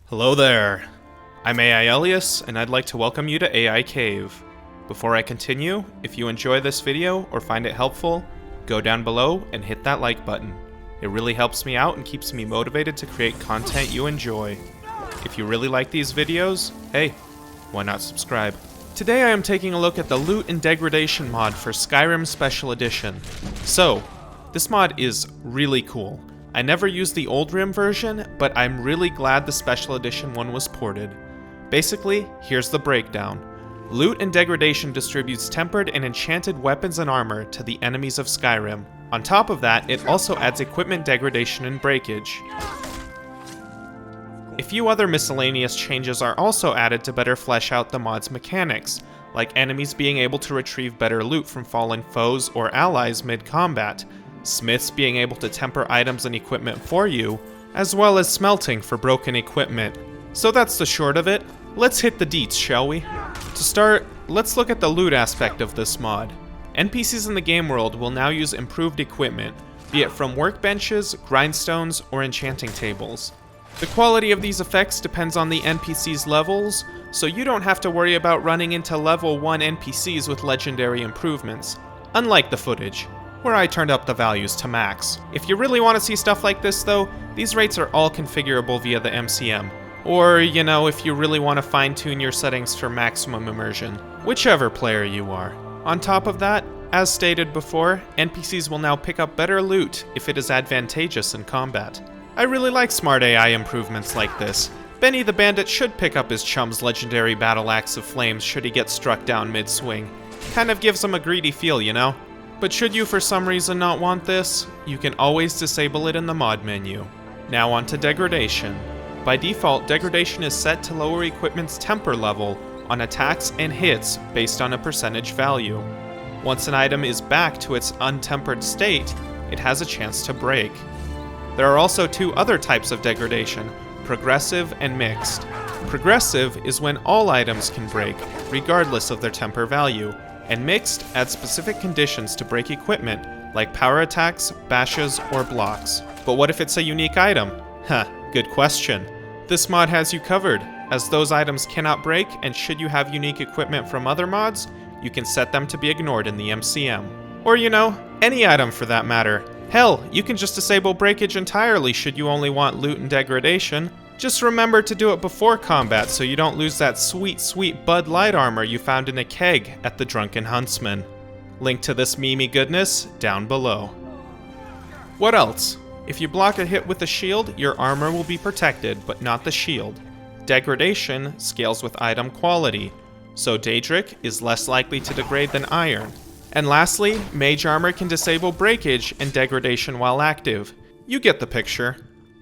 Hello there. I'm AI Elias, and I'd like to welcome you to AI Cave. Before I continue, if you enjoy this video or find it helpful, go down below and hit that like button. It really helps me out and keeps me motivated to create content you enjoy. If you really like these videos, hey, why not subscribe? Today I am taking a look at the Loot and Degradation mod for Skyrim Special Edition. So, this mod is really cool. I never used the old RIM version, but I'm really glad the Special Edition one was ported. Basically, here's the breakdown. Loot and Degradation distributes tempered and enchanted weapons and armor to the enemies of Skyrim. On top of that, it also adds equipment degradation and breakage. A few other miscellaneous changes are also added to better flesh out the mod's mechanics, like enemies being able to retrieve better loot from fallen foes or allies mid-combat, smiths being able to temper items and equipment for you, as well as smelting for broken equipment. So that's the short of it. Let's hit the deets, shall we? To start, let's look at the loot aspect of this mod. NPCs in the game world will now use improved equipment, be it from workbenches, grindstones, or enchanting tables. The quality of these effects depends on the NPC's levels, so you don't have to worry about running into level 1 NPCs with legendary improvements, unlike the footage, where I turned up the values to max. If you really want to see stuff like this though, these rates are all configurable via the MCM. Or, you know, if you really want to fine-tune your settings for maximum immersion, whichever player you are. On top of that, as stated before, NPCs will now pick up better loot if it is advantageous in combat. I really like smart AI improvements like this. Benny the Bandit should pick up his chum's legendary battle axe of flames should he get struck down mid-swing. Kind of gives him a greedy feel, you know? But should you for some reason not want this, you can always disable it in the mod menu. Now on to Degradation. By default, Degradation is set to lower equipment's temper level on attacks and hits based on a percentage value. Once an item is back to its untempered state, it has a chance to break. There are also two other types of degradation, progressive and mixed. Progressive is when all items can break, regardless of their temper value, and mixed adds specific conditions to break equipment, like power attacks, bashes, or blocks. But what if it's a unique item? Good question. This mod has you covered, as those items cannot break, and should you have unique equipment from other mods, you can set them to be ignored in the MCM. Or, you know, any item for that matter. Hell, you can just disable breakage entirely should you only want loot and degradation. Just remember to do it before combat so you don't lose that sweet, sweet Bud Light armor you found in a keg at the Drunken Huntsman. Link to this memey goodness down below. What else? If you block a hit with a shield, your armor will be protected, but not the shield. Degradation scales with item quality, so Daedric is less likely to degrade than iron. And lastly, Mage Armor can disable breakage and degradation while active. You get the picture.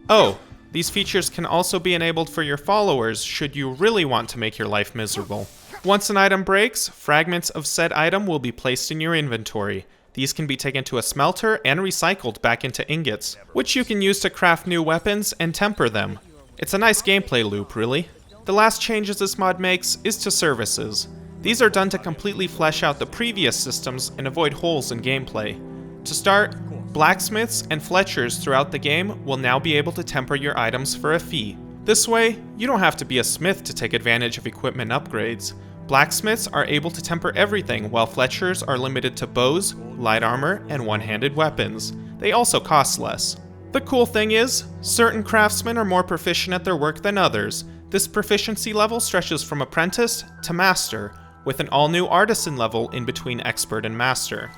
Oh, these features can also be enabled for your followers should you really want to make your life miserable. Once an item breaks, fragments of said item will be placed in your inventory. These can be taken to a smelter and recycled back into ingots, which you can use to craft new weapons and temper them. It's a nice gameplay loop, really. The last changes this mod makes is to services. These are done to completely flesh out the previous systems and avoid holes in gameplay. To start, blacksmiths and fletchers throughout the game will now be able to temper your items for a fee. This way, you don't have to be a smith to take advantage of equipment upgrades. Blacksmiths are able to temper everything, while fletchers are limited to bows, light armor, and one-handed weapons. They also cost less. The cool thing is, certain craftsmen are more proficient at their work than others. This proficiency level stretches from apprentice to master, with an all-new artisan level in between expert and master.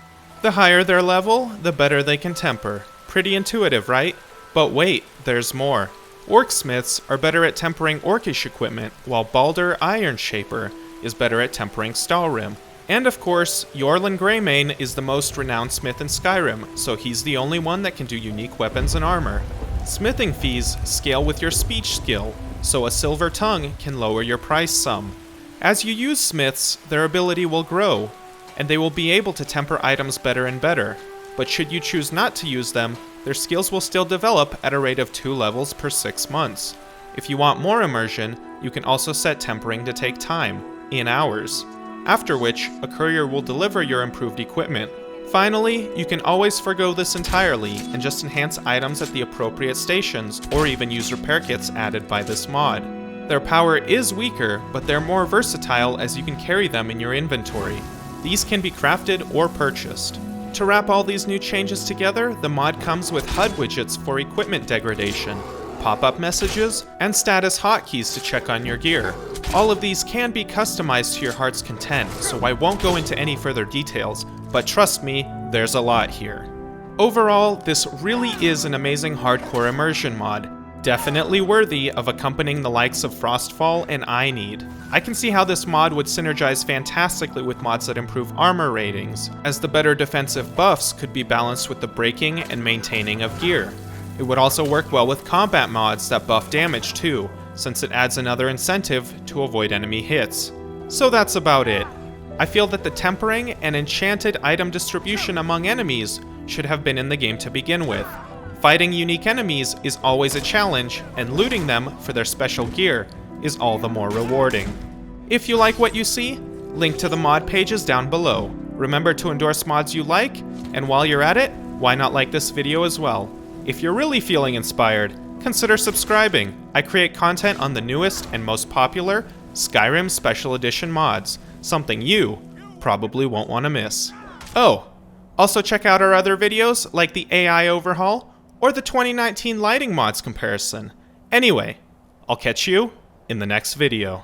The higher their level, the better they can temper. Pretty intuitive, right? But wait, there's more. Orcsmiths are better at tempering orcish equipment, while Baldur Iron Shaper is better at tempering Stalrim. And of course, Yorlin Greymane is the most renowned smith in Skyrim, so he's the only one that can do unique weapons and armor. Smithing fees scale with your speech skill, so a silver tongue can lower your price some. As you use smiths, their ability will grow, and they will be able to temper items better and better. But should you choose not to use them, their skills will still develop at a rate of 2 levels per 6 months. If you want more immersion, you can also set tempering to take time, in hours, after which a courier will deliver your improved equipment. Finally, you can always forgo this entirely and just enhance items at the appropriate stations or even use repair kits added by this mod. Their power is weaker, but they're more versatile as you can carry them in your inventory. These can be crafted or purchased. To wrap all these new changes together, the mod comes with HUD widgets for equipment degradation, pop-up messages, and status hotkeys to check on your gear. All of these can be customized to your heart's content, so I won't go into any further details, but trust me, there's a lot here. Overall, this really is an amazing hardcore immersion mod, definitely worthy of accompanying the likes of Frostfall and I Need. I can see how this mod would synergize fantastically with mods that improve armor ratings, as the better defensive buffs could be balanced with the breaking and maintaining of gear. It would also work well with combat mods that buff damage too, since it adds another incentive to avoid enemy hits. So that's about it. I feel that the tempering and enchanted item distribution among enemies should have been in the game to begin with. Fighting unique enemies is always a challenge, and looting them for their special gear is all the more rewarding. If you like what you see, link to the mod pages down below. Remember to endorse mods you like, and while you're at it, why not like this video as well? If you're really feeling inspired, consider subscribing. I create content on the newest and most popular Skyrim Special Edition mods, something you probably won't want to miss. Oh, also check out our other videos like the AI overhaul or the 2019 lighting mods comparison. Anyway, I'll catch you in the next video.